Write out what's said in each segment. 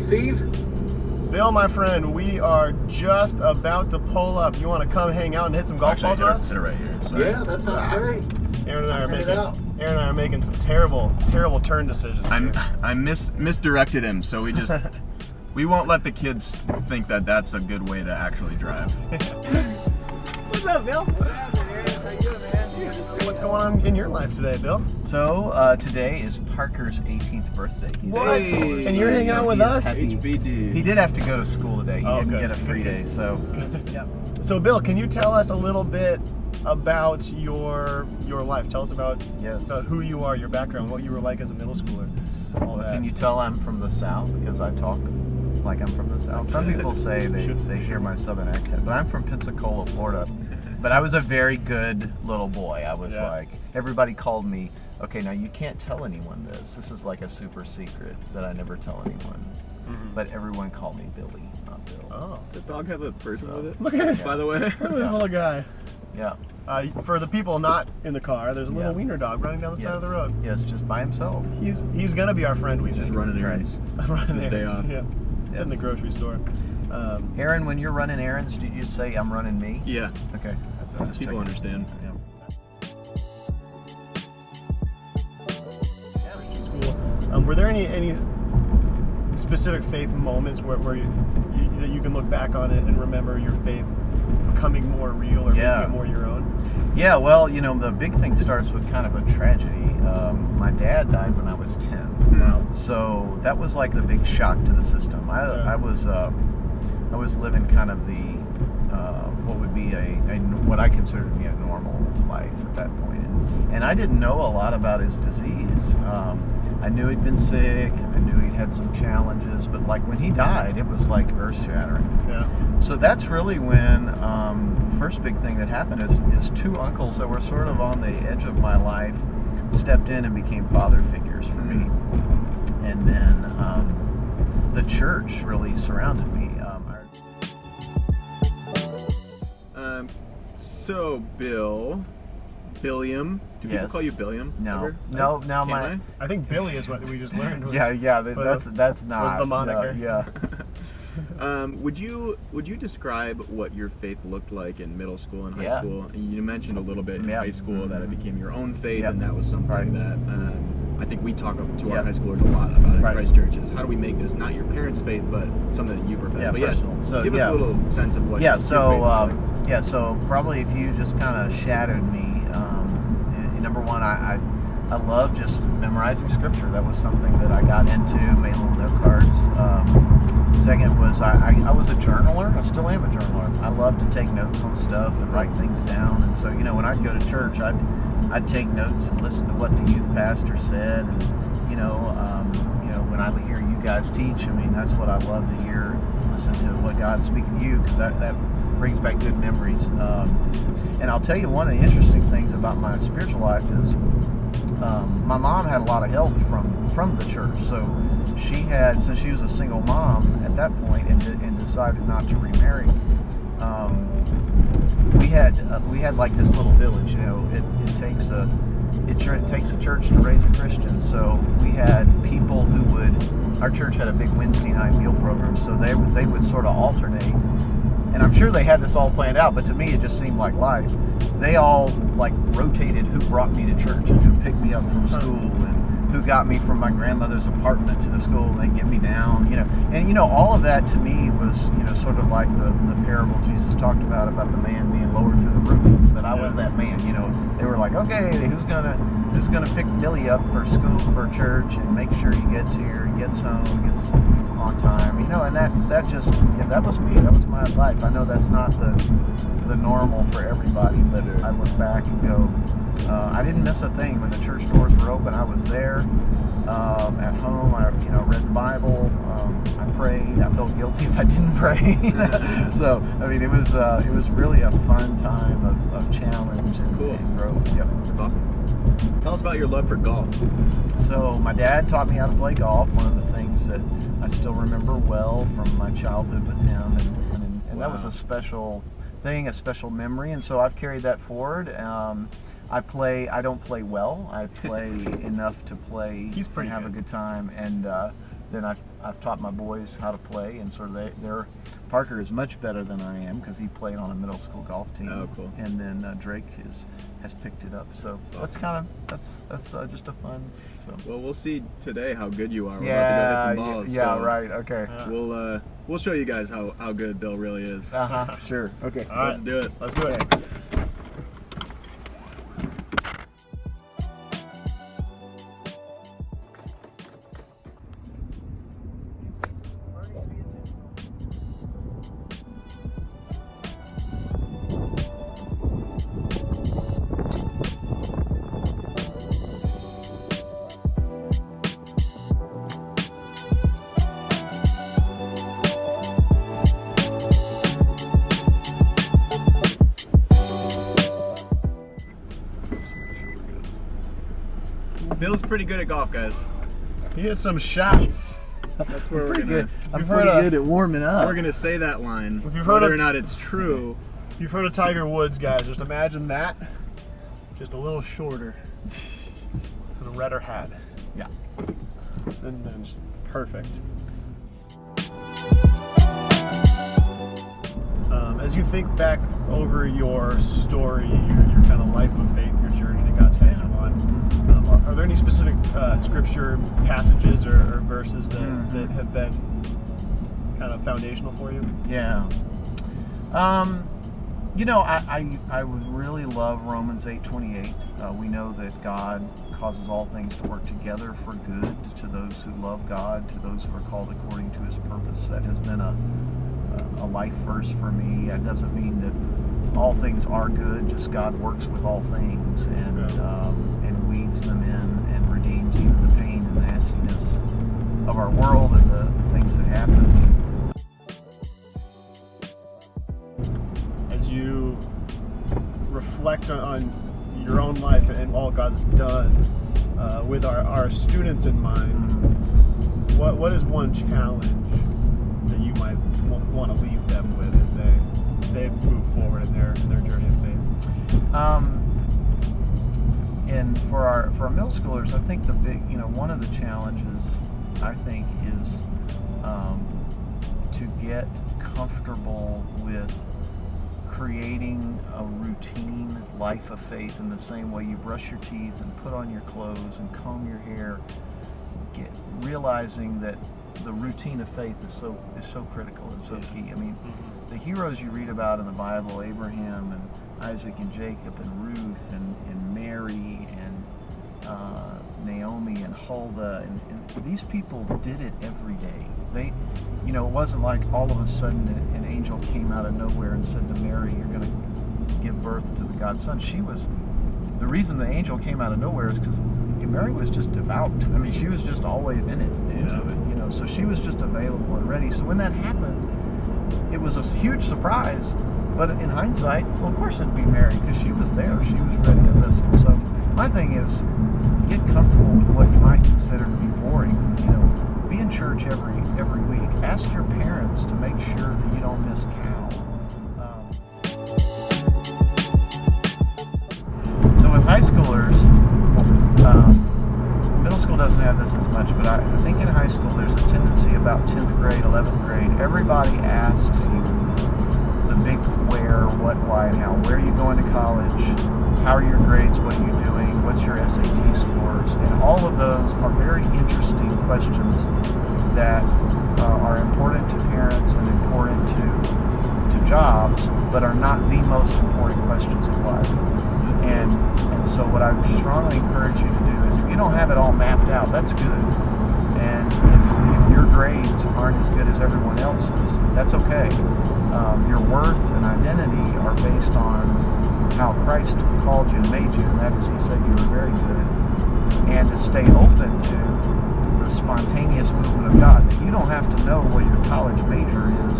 Steve? Bill, my friend, we are just about to pull up. You want to come hang out and hit some golf balls with us? Sit it right here. So. Yeah, that sounds great. Aaron and I are making some terrible turn decisions. I misdirected him, so we just we won't let the kids think that that's a good way to actually drive. What's up, Bill? What happened, Aaron? How you doing, man? What's going on in your life today, Bill? So today is Parker's 18th birthday. He's What? Hey. And you're hanging out with us? HBD. He did have to go to school today. He didn't good. get a free day, so. Yeah. So, Bill, can you tell us a little bit about your life? Tell us about who you are, your background, what you were like as a middle schooler, all that. Can you tell I'm from the South because I talk like I'm from the South? Some people say they hear my Southern accent, but I'm from Pensacola, Florida. But I was a very good little boy. I was like, everybody called me, okay, now you can't tell anyone this. This is like a super secret that I never tell anyone. Mm-hmm. But everyone called me Billy, not Bill. Oh. Does the dog have a person with it? Look at this. By the way. Look at this little guy. Yeah. For the people not in the car, there's a little wiener dog running down the side of the road. Yes, just by himself. He's gonna be our friend. He's just running errands. Running his day off. Yeah. In the grocery store. Aaron, when you're running errands, did you say I'm running me? Yeah. Okay. That's people understand. Yeah. Were there any specific faith moments where you can look back on it and remember your faith becoming more real or making it more your own? Yeah, well, you know, the big thing starts with kind of a tragedy. My dad died when I was 10. Wow. So that was like the big shock to the system. I was living kind of the what would be what I considered to be a normal life at that point. And I didn't know a lot about his disease. I knew he'd been sick. I knew he'd had some challenges, but like when he died, it was like earth-shattering. Yeah. So that's really when the first big thing that happened is two uncles that were sort of on the edge of my life stepped in and became father figures for me. And then the church really surrounded me. So Billiam. Do people call you Billiam? No. Ever? No. I think Billy is what we just learned. That's not. Was the moniker. Yeah. Would you describe what your faith looked like in middle school and high school? You mentioned a little bit in high school that it became your own faith, and that was something that I think we talk to our high schoolers a lot about in Christ churches. How do we make this not your parents' faith, but something that you profess? Yeah, but personal. So give us a little sense of what. Yeah. Your faith was like. So probably if you just kind of shadowed me. Number one, I love just memorizing scripture. That was something that I got into, made little note cards. Second was I was a journaler. I still am a journaler. I love to take notes on stuff and write things down. And so, when I'd go to church, I'd take notes and listen to what the youth pastor said. And, when I hear you guys teach, that's what I love to hear. Listen to what God's speaking to you, because that brings back good memories. And I'll tell you, one of the interesting things about my spiritual life is my mom had a lot of help from the church. So she had, since she was a single mom at that point and decided not to remarry, we had like this little village. It takes a church to raise a Christian. So we had people our church had a big Wednesday night meal program, so they would sort of alternate. And I'm sure they had this all planned out, but to me it just seemed like life. They all like rotated who brought me to church and who picked me up from school and who got me from my grandmother's apartment to the school and they get me down, And all of that to me was, sort of like the parable Jesus talked about the man being lowered through the roof, that I was that man, They were like, okay, who's gonna pick Billy up for school, for church, and make sure he gets here, he gets home, gets on time, and that was me. That was my life. I know that's not the normal for everybody, but I look back and go, I didn't miss a thing. When the church doors were open, I was there. At home, I read the Bible. I prayed. I felt guilty if I didn't pray. So it was really a fun time of challenge and growth. Yep. That's awesome. Tell us about your love for golf. So my dad taught me how to play golf. One of the things that I still remember well from my childhood with him, and that was a special thing, a special memory, and so I've carried that forward. I don't play well. I play enough to play and have a good time, and then I've taught my boys how to play, and sort of they're Parker is much better than I am because he played on a middle school golf team. Oh, cool. And then Drake has picked it up. So that's just a fun. So. Well, we'll see today how good you are. We're Yeah, about to go hit some balls. yeah, so right. Okay. Yeah. We'll show you guys how good Bill really is. Sure. Okay. All Let's right. do it. Let's do it. Bill's pretty good at golf, guys. He hit some shots. That's where Pretty good. I'm You've pretty heard good at warming up. we're gonna say that line. If you've heard Whether of- or not it's true. If you've heard of Tiger Woods, guys, just imagine that, just a little shorter, with a redder hat. Yeah. And just perfect. As you think back over your story, your kind of life of faith, your journey that God sent you on, are there any specific scripture passages or verses that have been kind of foundational for you? Yeah. I would really love Romans 8:28. We know that God causes all things to work together for good to those who love God, to those who are called according to His purpose. That has been a life verse for me. It doesn't mean that all things are good, just God works with all things and weaves them in and redeems even the pain and nastiness of our world and the things that happen. As you reflect on your own life and all God's done with our students in mind, what is one challenge that you might want to leave them with as they move forward in their journey of faith? And for our middle schoolers, I think one of the challenges I think is to get comfortable with creating a routine life of faith in the same way you brush your teeth and put on your clothes and comb your hair, realizing that the routine of faith is so critical and so key. I mean, the heroes you read about in the Bible, Abraham and Isaac and Jacob and Ruth and Mary and Naomi and Huldah, and these people did it every day. They, it wasn't like all of a sudden an angel came out of nowhere and said to Mary, "You're going to give birth to the God's son." The reason the angel came out of nowhere is because Mary was just devout. I mean, she was just always into it, so she was just available and ready. So when that happened, it was a huge surprise, but in hindsight, well, of course it'd be Mary because she was there. She was ready to listen. So my thing is, get comfortable with what you might consider to be boring. Be in church every week. Ask your parents to make sure that you don't miss cow. So with high schoolers, middle school doesn't have this as much, but I think in high school there's a tendency about 10th grade, 11th grade, everybody asks you the big where, what, why, and how. Where are you going to college? How are your grades? What are you doing? What's your SAT scores? And all of those are very interesting questions that are important to parents and important to jobs, but are not the most important questions of life. And so what I would strongly encourage you to do is, if you don't have it all mapped out, that's good. And if your grades aren't as good as everyone else's, that's okay. Your worth and identity are based on how Christ called you and made you, and that is, He said you were very good. And to stay open to the spontaneous movement of God. That you don't have to know what your college major is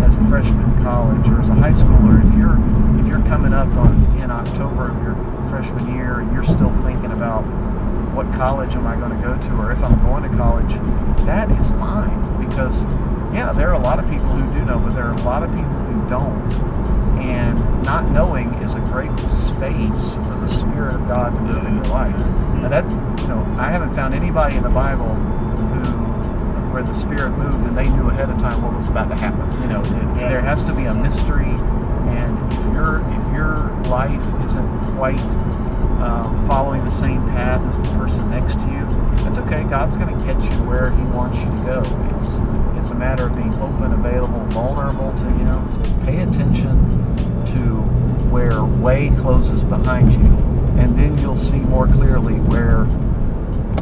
as a freshman in college or as a high schooler. If you're coming up in October of your freshman year and you're still thinking about what college am I going to go to, or if I'm going to college, that is fine. Because there are a lot of people who do know, but there are a lot of people who don't. And not knowing is a great space for the Spirit of God to move in your life. Now I haven't found anybody in the Bible who where the Spirit moved and they knew ahead of time what was about to happen. You know, there has to be a mystery, and if your life isn't quite following the same path as the person next to you, that's okay. God's going to get you where He wants you to go. It's a matter of being open, available, vulnerable to, you know, so pay attention to where way closes behind you, and then you'll see more clearly where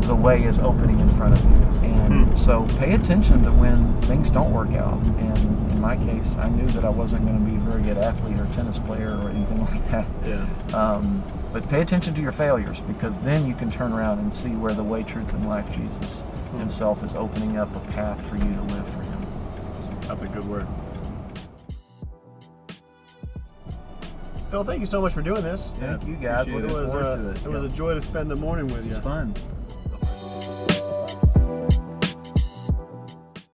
the way is opening in front of you. And so pay attention to when things don't work out. And in my case, I knew that I wasn't going to be a very good athlete or tennis player or anything like that. Yeah. But pay attention to your failures, because then you can turn around and see where the way, truth, and life, Jesus Himself, is opening up a path for you to live for Him. That's a good word. Phil, thank you so much for doing this. Thank you guys. It was a joy to spend the morning with you. It's fun.